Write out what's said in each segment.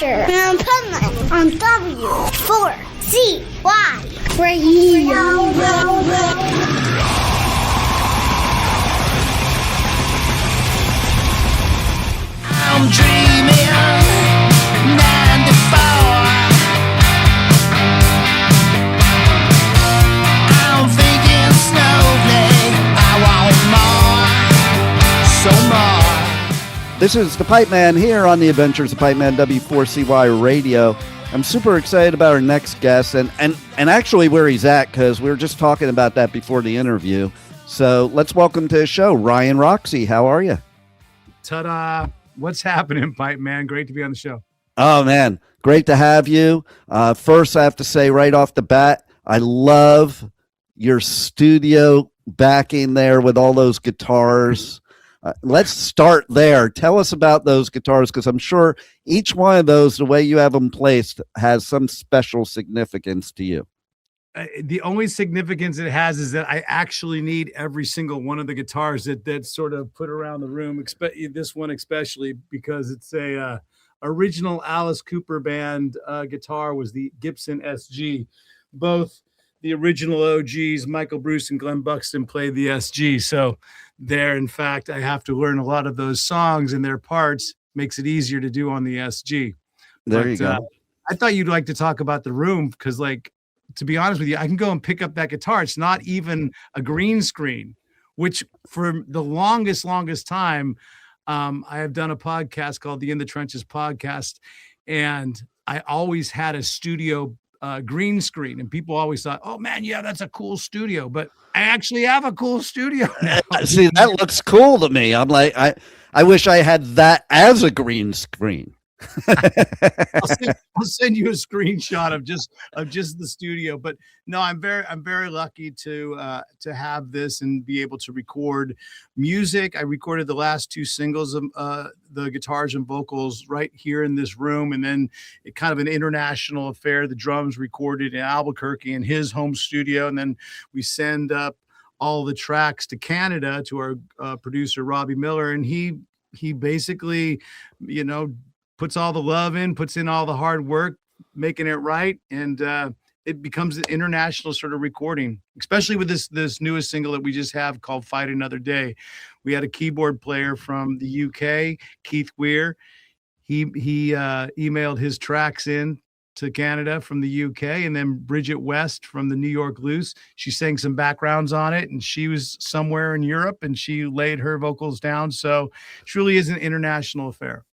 adventure in Pittsburgh on W4CY Radio. I'm dreaming 94. I'm thinking snowflake. I want more, so more. This is the Pipe Man here on the Adventures of Pipe Man W4CY Radio. I'm super excited about our next guest and actually where he's at, because we were just talking about that before the interview. So let's welcome to the show, Ryan Roxie. How are you? Ta-da. What's happening, Pipe Man? Great to be on the show. Oh, man. Great to have you. First, I have to say right off the bat, I love your studio backing there with all those guitars. Let's start there. Tell us about those guitars, because I'm sure each one of those, the way you have them placed, has some special significance to you. The only significance it has is that I actually need every single one of the guitars that sort of put around the room. This one especially, because it's a original Alice Cooper band guitar, was the Gibson SG. Both the original OGs, Michael Bruce and Glenn Buxton, played the SG. So there, in fact, I have to learn a lot of those songs and their parts. Makes it easier to do on the SG. There you go. I thought you'd like to talk about the room, because, like, to be honest with you, I can go and pick up that guitar. It's not even a green screen, which for the longest time, I have done a podcast called the In the Trenches podcast, and I always had a studio green screen, and people always thought, oh man, yeah, that's a cool studio, but I actually have a cool studio now. See, that looks cool to me. I'm like, I wish I had that as a green screen. I'll send you a screenshot of just the studio. But no, I'm very lucky to have this and be able to record music. I recorded the last two singles of the guitars and vocals right here in this room, and then it kind of an international affair. The drums recorded in Albuquerque in his home studio, and then we send up all the tracks to Canada to our producer Robbie Miller, and he basically, puts all the love in, puts in all the hard work, making it right. And it becomes an international sort of recording, especially with this newest single that we just have called Fight Another Day. We had a keyboard player from the UK, Keith Weir. He emailed his tracks in to Canada from the UK, and then Brijitte West from the New York Loose. She sang some backgrounds on it, and she was somewhere in Europe, and she laid her vocals down. So it truly is an international affair.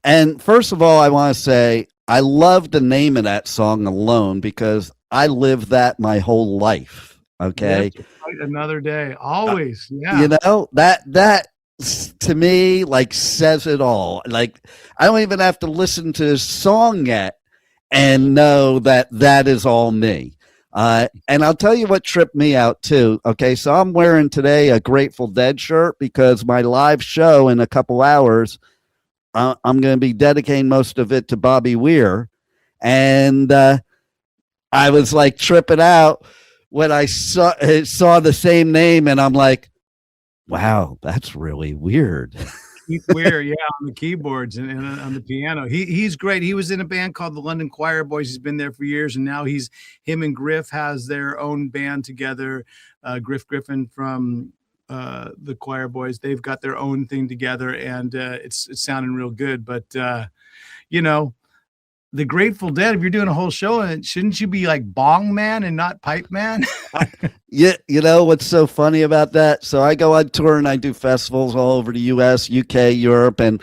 And first of all, I want to say I love the name of that song alone, because I lived that my whole life. Okay. Yes, another day. Always. Yeah. That to me, like, says it all. Like, I don't even have to listen to the song yet and know that is all me. And I'll tell you what tripped me out too. Okay. So I'm wearing today a Grateful Dead shirt, because my live show in a couple hours, I'm going to be dedicating most of it to Bobby Weir. And I was like tripping out when I saw the same name, and I'm like, wow, that's really weird. Keith Weir, yeah, on the keyboards and on the piano. He's great. He was in a band called the London Quireboys. He's been there for years, and now him and Griff has their own band together. Griff Griffin from the Quireboys, they've got their own thing together, and it's sounding real good. But the Grateful Dead, if you're doing a whole show, shouldn't you be like Bong Man and not Pipe Man? Yeah, what's so funny about that? So I go on tour and I do festivals all over the US, UK, Europe, and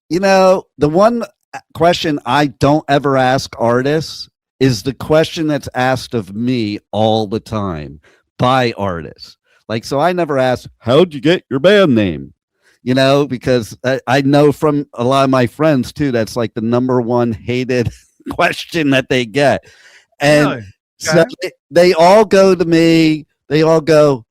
the one question I don't ever ask artists is the question that's asked of me all the time by artists. Like, so I never ask, how'd you get your band name? Because I know from a lot of my friends too, that's like the number one hated question that they get. And Really? so they all go to me, they all go,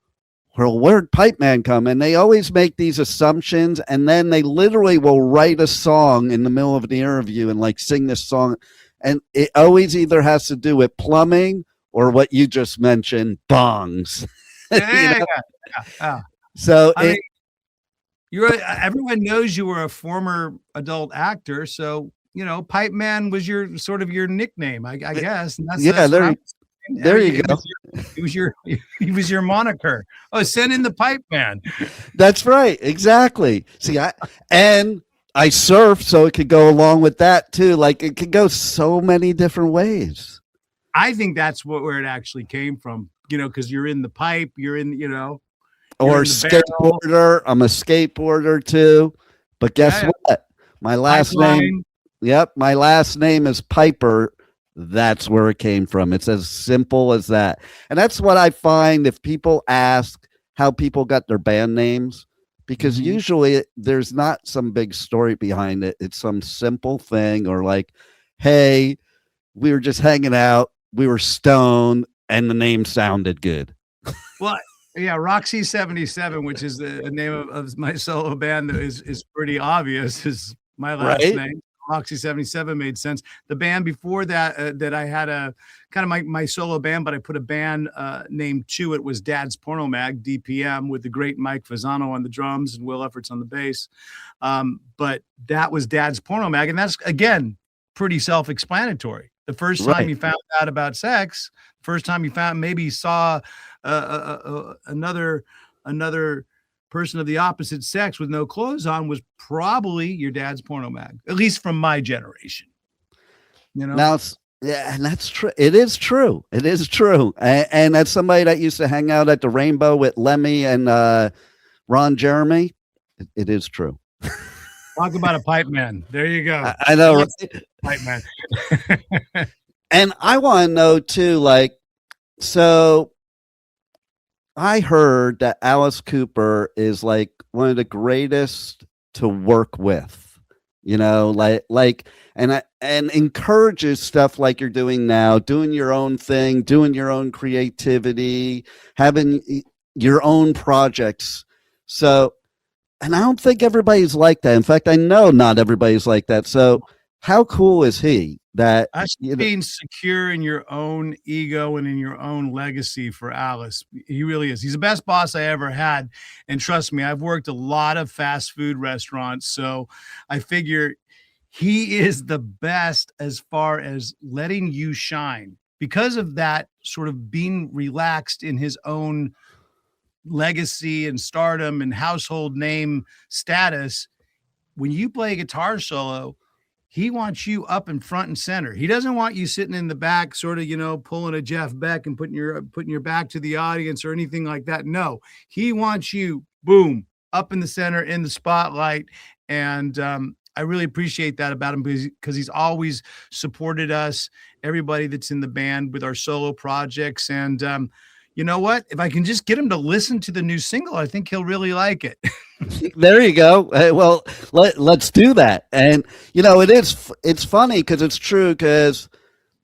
well, where'd Pipe Man come? And they always make these assumptions, and then they literally will write a song in the middle of the interview and like sing this song. And it always either has to do with plumbing or what you just mentioned, bongs. Yeah. So everyone knows you were a former adult actor, so Pipe Man was your sort of your nickname, I guess. And Yeah, that's what there you go. He was your moniker. Oh, send in the Pipe Man. That's right. Exactly. See, I surf, so it could go along with that too. Like it could go so many different ways. I think that's where it actually came from, because you're in the pipe, you're in, Or in the barrel. skateboarder. I'm a skateboarder too. But guess Yeah. what? My last name. Pipeline. Yep, my last name is Piper. That's where it came from. It's as simple as that. And that's what I find if people ask how people got their band names, because Mhm. usually there's not some big story behind it. It's some simple thing, or like, hey, we were just hanging out, we were stoned, and the name sounded good. Well, yeah, Roxie 77, which is the name of my solo band, that is pretty obvious, is my last Right? name. Roxie 77 made sense. The band before that, that I had a kind of my solo band, but I put a band name to it, was Dad's Porno Mag, DPM, with the great Mike Fasano on the drums and Will Efforts on the bass. But that was Dad's Porno Mag, and that's, again, pretty self-explanatory. The first time Right. you found out about sex, first time you maybe saw another person of the opposite sex with no clothes on, was probably your dad's porno mag, at least from my generation. Now yeah, and that's true. It is true. It is true. And as somebody that used to hang out at the Rainbow with Lemmy and Ron Jeremy, it is true. Talk about a pipe man. There you go. I know. Right? Pipe man. And I want to know too, like, so I heard that Alice Cooper is like one of the greatest to work with, and encourages stuff like you're doing now, doing your own thing, doing your own creativity, having your own projects. So, and I don't think everybody's like that. In fact, I know not everybody's like that. So how cool is he that being secure in your own ego and in your own legacy for Alice? He really is. He's the best boss I ever had. And trust me, I've worked a lot of fast food restaurants. So I figure he is the best as far as letting you shine, because of that sort of being relaxed in his own legacy and stardom and household name status. When you play a guitar solo, he wants you up in front and center. He doesn't want you sitting in the back, sort of, pulling a Jeff Beck and putting your back to the audience or anything like that. No, he wants you, boom, up in the center, in the spotlight. And I really appreciate that about him, because he's always supported us, everybody that's in the band, with our solo projects. And you know what? If I can just get him to listen to the new single, I think he'll really like it. There you go. Well, let's do that. And it's funny because it's true, because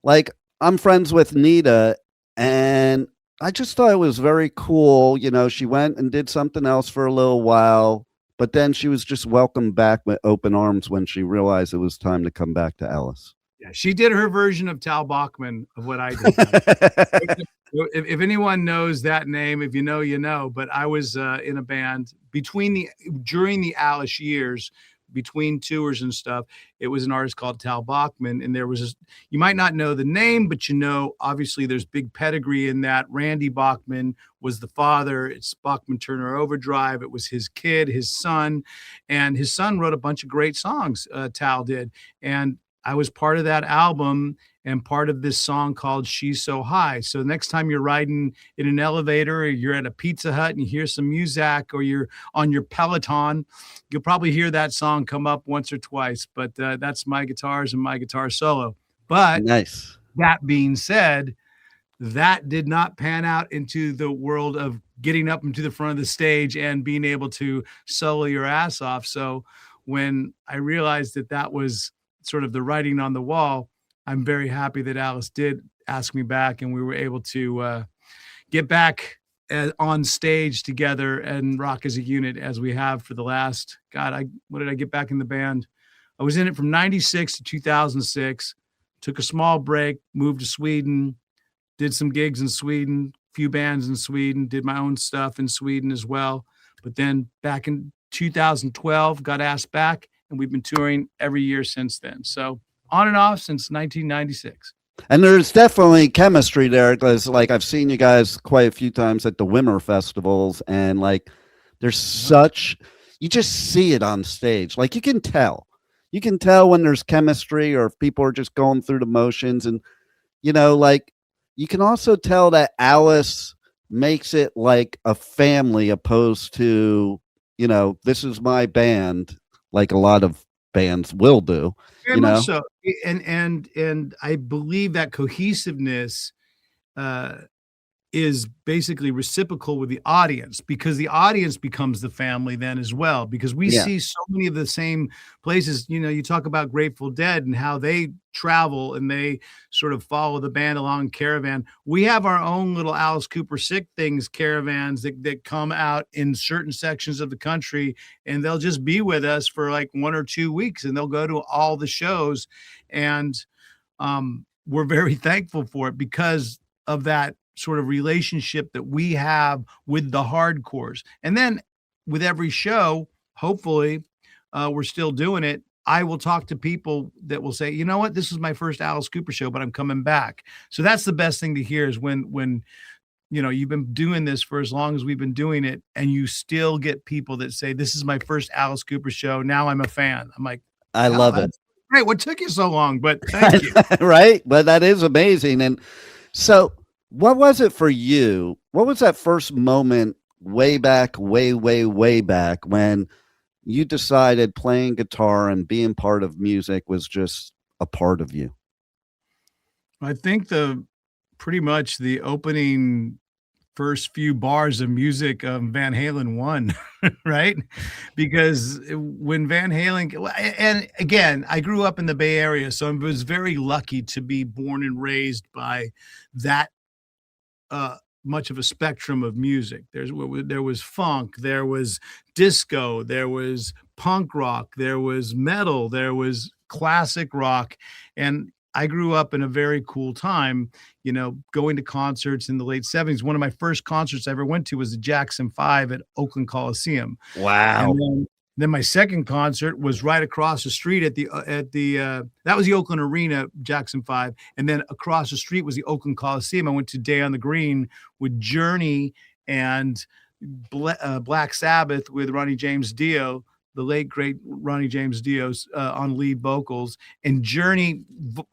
like I'm friends with Nita, and I just thought it was very cool. She went and did something else for a little while, but then she was just welcomed back with open arms when she realized it was time to come back to Ellis. Yeah, she did her version of Tal Bachman of what I did. If anyone knows that name, if you know, you know. But I was in a band during the Alice years, between tours and stuff. It was an artist called Tal Bachman, and there was you might not know the name, but obviously there's big pedigree in that. Randy Bachman was the father. It's Bachman Turner Overdrive. It was his kid, his son, and his son wrote a bunch of great songs. Tal did, and I was part of that album and part of this song called She's So High. So next time you're riding in an elevator, or you're at a Pizza Hut and you hear some music, or you're on your Peloton, you'll probably hear that song come up once or twice. But that's my guitars and my guitar solo. But nice. That being said, that did not pan out into the world of getting up into the front of the stage and being able to solo your ass off. So when I realized that was sort of the writing on the wall, I'm very happy that Alice did ask me back, and we were able to get back on stage together and rock as a unit, as we have for the last, what did I get back in the band? I was in it from 96 to 2006, took a small break, moved to Sweden, did some gigs in Sweden, few bands in Sweden, did my own stuff in Sweden as well. But then back in 2012, got asked back, and we've been touring every year since then. So on and off since 1996. And there's definitely chemistry there because, like, I've seen you guys quite a few times at the Wimmer festivals, and like, there's such, you just see it on stage. Like, you can tell when there's chemistry or if people are just going through the motions. And, you know, like, you can also tell that Alice makes it like a family opposed to, you know, this is my band, like a lot of bands will do. Very You know? much so. And I believe that cohesiveness is basically reciprocal with the audience, because the audience becomes the family then as well, because we Yeah. see so many of the same places. You know, you talk about Grateful Dead and how they travel and they sort of follow the band along caravan. We have our own little Alice Cooper Sick Things caravans that come out in certain sections of the country, and they'll just be with us for like 1 or 2 weeks, and they'll go to all the shows. And we're very thankful for it because of that sort of relationship that we have with the hardcores. And then with every show, hopefully, we're still doing it. I will talk to people that will say, you know what, this is my first Alice Cooper show, but I'm coming back. So that's the best thing to hear, is when you know, you've been doing this for as long as we've been doing it, and you still get people that say, this is my first Alice Cooper show, now I'm a fan. I'm like, I love it. great. What took you so long? But thank you. Right? But that is amazing. And so, what was it for you? What was that first moment way back, way back, when you decided playing guitar and being part of music was just a part of you? I think pretty much the opening first few bars of music Van Halen 1, right? Because when Van Halen, and again, I grew up in the Bay Area, so I was very lucky to be born and raised by that much of a spectrum of music. There was funk, there was disco, there was punk rock, there was metal, there was classic rock. And I grew up in a very cool time, you know, going to concerts in the late 70s. One of my first concerts I ever went to was the Jackson 5 at Oakland Coliseum. Wow. And then my second concert was right across the street at the that was the Oakland Arena, Jackson 5. And then across the street was the Oakland Coliseum. I went to Day on the Green with Journey and Black Sabbath with Ronnie James Dio, the late great Ronnie James Dio, on lead vocals, and Journey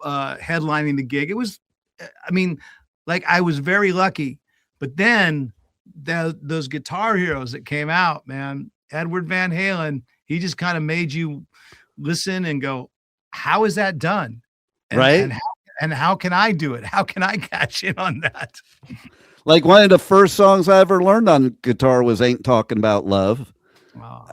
headlining the gig. It was, I mean, like, I was very lucky. But then those guitar heroes that came out, man, Edward Van Halen, he just kind of made you listen and go, how is that done? Right. And how can I do it? How can I catch in on that? Like, one of the first songs I ever learned on guitar was Ain't Talking About Love. Wow,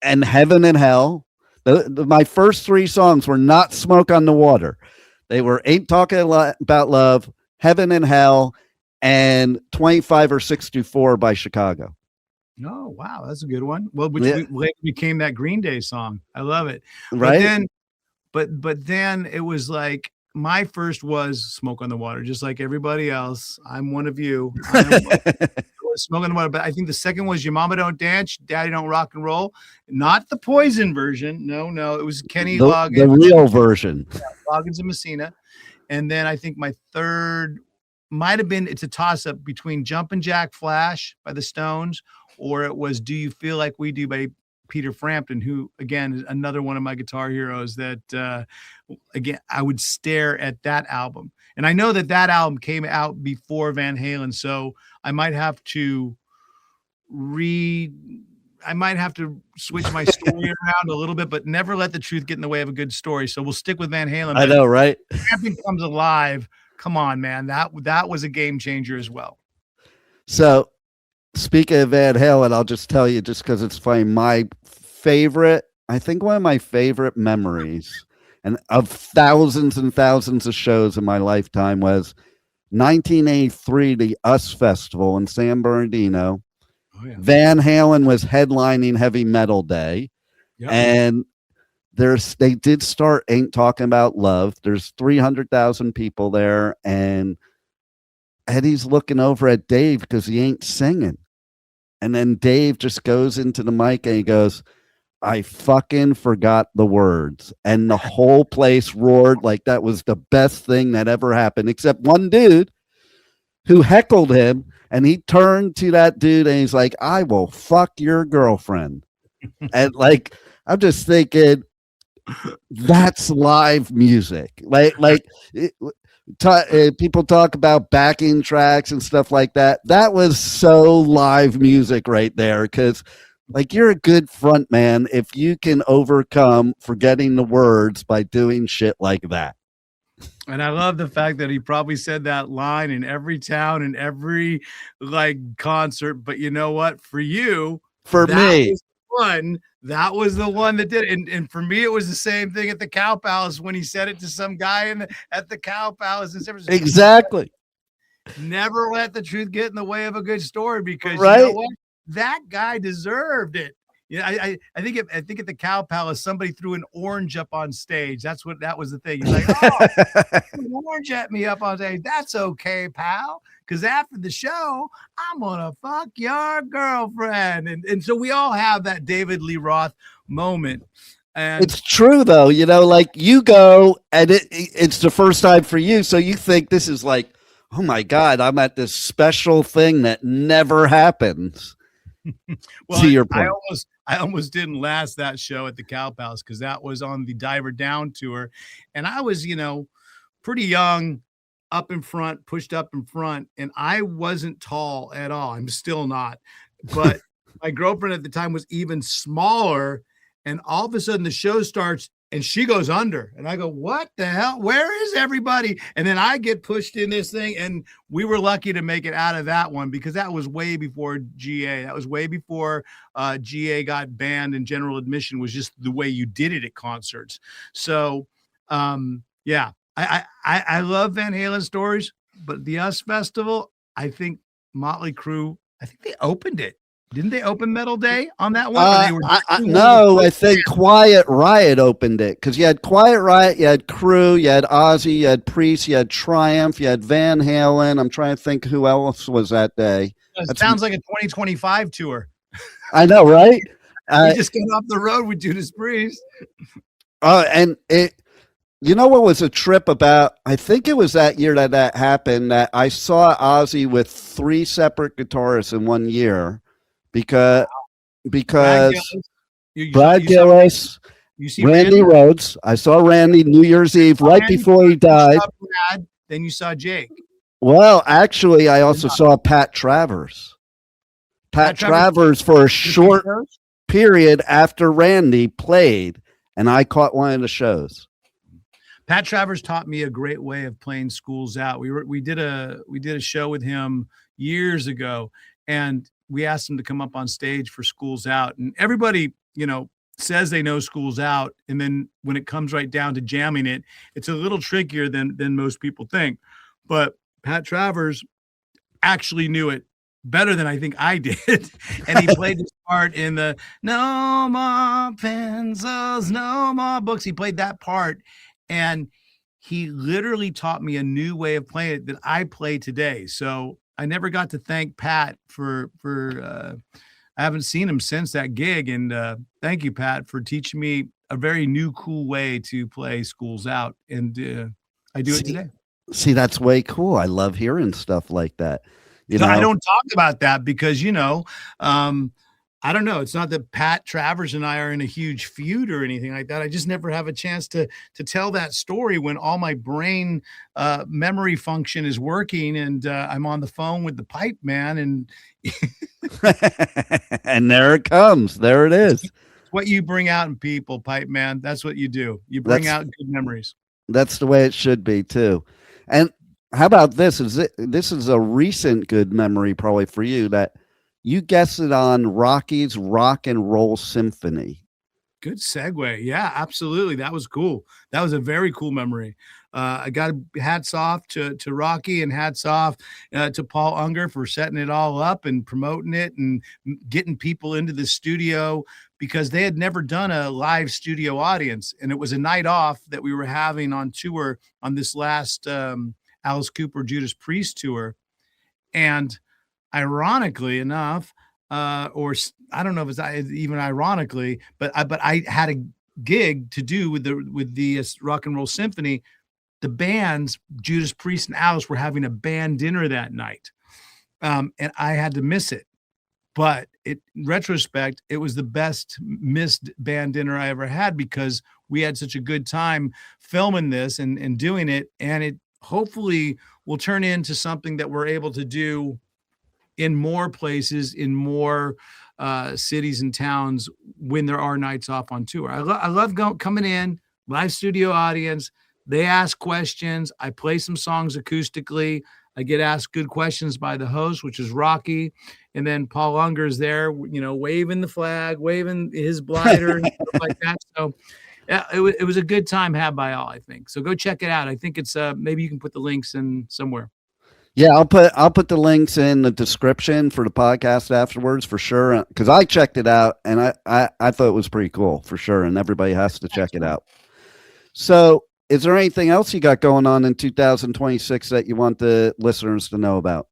and Heaven and Hell. My first 3 songs were not Smoke on the Water. They were Ain't Talking About Love, Heaven and Hell, and 25 or 64 by Chicago. Oh, wow. That's a good one. Well, which Yeah. later became that Green Day song. I love it. Right. But then it was like, my first was Smoke on the Water, just like everybody else. I'm one of you. Smoke on the Water. But I think the second was Your Mama Don't Dance, Daddy Don't Rock and Roll. Not the Poison version. No. It was Kenny Loggins. The real version. Yeah, Loggins and Messina. And then I think my third might have been, it's a toss-up between Jumpin' Jack Flash by the Stones, or it was Do You Feel Like We Do by Peter Frampton, who, again, is another one of my guitar heroes that, again, I would stare at that album. And I know that album came out before Van Halen, so I might have to switch my story around a little bit, but never let the truth get in the way of a good story. So we'll stick with Van Halen. I know, right? Frampton Comes Alive. Come on, man. That was a game changer as well. So, speaking of Van Halen, I'll just tell you, just because it's funny, one of my favorite memories, and of thousands and thousands of shows in my lifetime, was 1983, the US Festival in San Bernardino. Oh, yeah. Van Halen was headlining Heavy Metal Day. Yep. And they did start Ain't Talking About Love. There's 300,000 people there, and Eddie's looking over at Dave because he ain't singing. And then Dave just goes into the mic and he goes, I fucking forgot the words, and the whole place roared like that was the best thing that ever happened, except one dude who heckled him, and he turned to that dude and he's like, I will fuck your girlfriend. And like, I'm just thinking, that's live music. People talk about backing tracks and stuff like that. That was so live music right there, because like, you're a good front man if you can overcome forgetting the words by doing shit like that. And I love the fact that he probably said that line in every town and every like concert. But you know what? For you, For me, that was the one that did it. And for me, it was the same thing at the Cow Palace when he said it to some guy at the Cow Palace in San Francisco. exactly. Never let the truth get in the way of a good story, because Right? you know what? That guy deserved it. Yeah, I think at the Cow Palace, somebody threw an orange up on stage. That was the thing. He's like, oh, an orange at me up on stage. That's okay, pal. Because after the show, I'm gonna fuck your girlfriend. And so we all have that David Lee Roth moment. And It's true though, like you go and it's the first time for you, so you think this is like, oh my God, I'm at this special thing that never happens. well, To your point. I almost didn't last that show at the Cow Palace, because that was on the Diver Down tour, and I was, pretty young, up in front, pushed up in front, and I wasn't tall at all. I'm still not, but my girlfriend at the time was even smaller, and all of a sudden the show starts and she goes under, and I go, what the hell? Where is everybody? And then I get pushed in this thing, and we were lucky to make it out of that one, because that was way before GA. That was way before GA got banned, and general admission was just the way you did it at concerts. So, yeah, I love Van Halen stories, but the US Festival, I think Motley Crue, I think they opened it. Didn't they open Metal Day on that one? No, I think Quiet Riot opened it, because you had Quiet Riot, you had Crue, you had Ozzy, you had Priest, you had Triumph, you had Van Halen. I'm trying to think who else was that day. It sounds like a 2025 tour. I know, right? We just got off the road with Judas Priest. And what was a trip about? I think it was that year that happened, that I saw Ozzy with 3 separate guitarists in one year. Because Brad Gillis, Randy Rhodes. I saw Randy New Year's Eve right before he died. Then you saw Jake. Well, actually, I also saw Pat Travers. Pat Travers for a short period after Randy played, and I caught one of the shows. Pat Travers taught me a great way of playing Schools Out. We did a show with him years ago, and we asked him to come up on stage for Schools Out, and everybody, says they know Schools Out, and then when it comes right down to jamming it, it's a little trickier than most people think. But Pat Travers actually knew it better than I think I did, and he played his part in the "No More Pencils, No More Books." He played that part, and he literally taught me a new way of playing it that I play today. So I never got to thank Pat for I haven't seen him since that gig. And thank you, Pat, for teaching me a very new, cool way to play Schools Out. And I do it today. See, that's way cool. I love hearing stuff like that. I don't talk about that because, I don't know. It's not that Pat Travers and I are in a huge feud or anything like that. I just never have a chance to tell that story when all my brain memory function is working, and I'm on the phone with the pipe man, and and there it comes. There it is. It's what you bring out in people, pipe man. That's what you do. You bring out good memories. That's the way it should be too. And how about this? This is a recent good memory probably for you, that you guessed it on Rocky's Rock and Roll Symphony. Good segue. Yeah, absolutely. That was cool. That was a very cool memory. I got hats off to Rocky, and hats off to Paul Unger for setting it all up and promoting it and getting people into the studio, because they had never done a live studio audience. And it was a night off that we were having on tour on this last Alice Cooper Judas Priest tour. And ironically enough, I don't know if it's even ironically, but I had a gig to do with the Rock and Roll Symphony. The bands, Judas Priest and Alice, were having a band dinner that night. And I had to miss it. But in retrospect, it was the best missed band dinner I ever had, because we had such a good time filming this and doing it. And it hopefully will turn into something that we're able to do in more places, in more cities and towns when there are nights off on tour. I love coming in, live studio audience. They ask questions. I play some songs acoustically. I get asked good questions by the host, which is Rocky. And then Paul Unger's there, waving the flag, waving his blighter and stuff like that. So yeah, it was a good time had by all, I think. So go check it out. I think it's maybe you can put the links in somewhere. Yeah, I'll put the links in the description for the podcast afterwards for sure. Because I checked it out and I thought it was pretty cool for sure. And everybody has to check it out. So is there anything else you got going on in 2026 that you want the listeners to know about?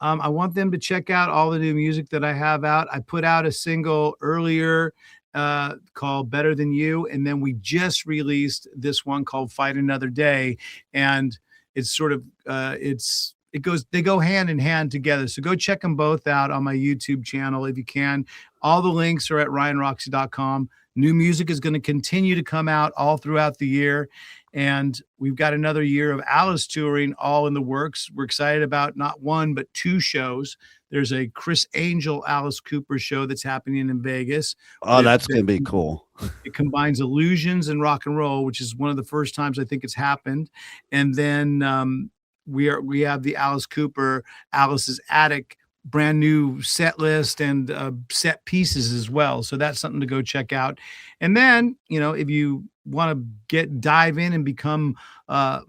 I want them to check out all the new music that I have out. I put out a single earlier called Better Than You. And then we just released this one called Fight Another Day. And it's sort of, they go hand in hand together. So go check them both out on my YouTube channel if you can. All the links are at ryanroxie.com. New music is going to continue to come out all throughout the year. And we've got another year of Alice touring all in the works. We're excited about not one, but two shows. There's a Chris Angel, Alice Cooper show that's happening in Vegas. Oh, that's going to be cool. It combines illusions and rock and roll, which is one of the first times I think it's happened. And then we have the Alice Cooper, Alice's Attic, brand new set list and set pieces as well. So that's something to go check out. And then, if you want to dive in and become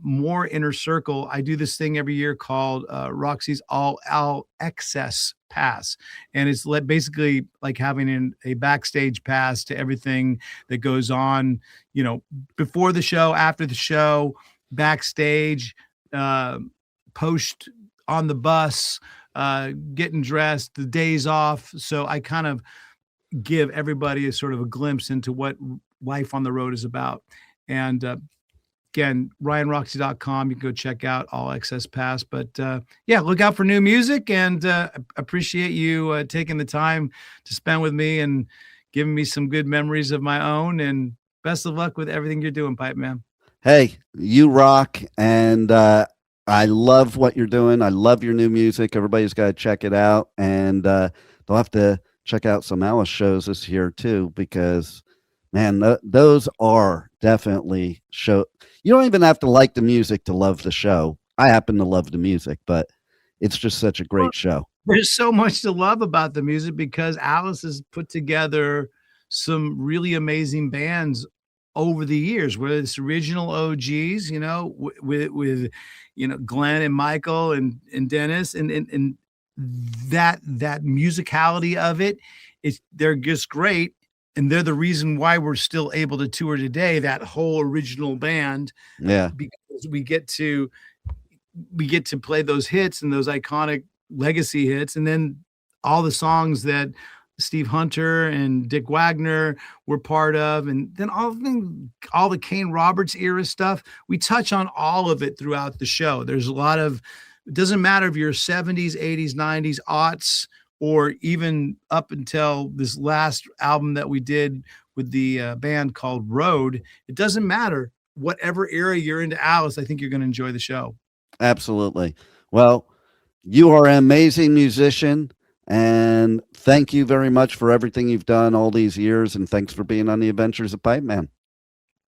more inner circle, I do this thing every year called Roxie's All Access Pass. And it's basically like having a backstage pass to everything that goes on, before the show, after the show, backstage, post on the bus, getting dressed, the days off. So I kind of give everybody a sort of a glimpse into what life on the road is about. And again, ryanroxie.com, you can go check out All Access Pass. But yeah, look out for new music, and appreciate you taking the time to spend with me and giving me some good memories of my own. And best of luck with everything you're doing, Pipe Man. Hey, you rock. And I love what you're doing. I love your new music. Everybody's got to check it out. And they'll have to check out some Alice shows this year too, because man, those are definitely show. You don't even have to like the music to love the show. I happen to love the music, but it's just such a great show. There's so much to love about the music because Alice has put together some really amazing bands over the years, whether it's original OGs, with Glenn and Michael and Dennis and that musicality of it, they're just great. And they're the reason why we're still able to tour today, that whole original band. Yeah. Because we get to play those hits and those iconic legacy hits. And then all the songs that Steve Hunter and Dick Wagner were part of. And then all the Kane Roberts era stuff, we touch on all of it throughout the show. There's a lot of, it doesn't matter if you're 70s, 80s, 90s, aughts, or even up until this last album that we did with the band called Road. It doesn't matter. Whatever era you're into Alice, I think you're going to enjoy the show. Absolutely. Well, you are an amazing musician, and thank you very much for everything you've done all these years, and thanks for being on the Adventures of Pipe Man.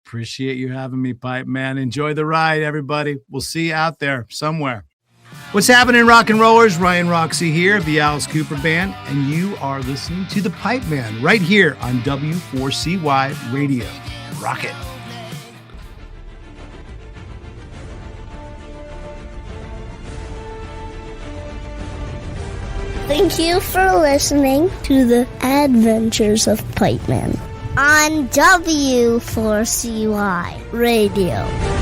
Appreciate you having me, Pipe Man. Enjoy the ride, everybody. We'll see you out there somewhere. What's happening, rock and rollers? Ryan Roxie here of the Alice Cooper Band, and you are listening to the Pipe Man right here on W4CY Radio. Rock it. Thank you for listening to the Adventures of Pipe Man on W4CY Radio.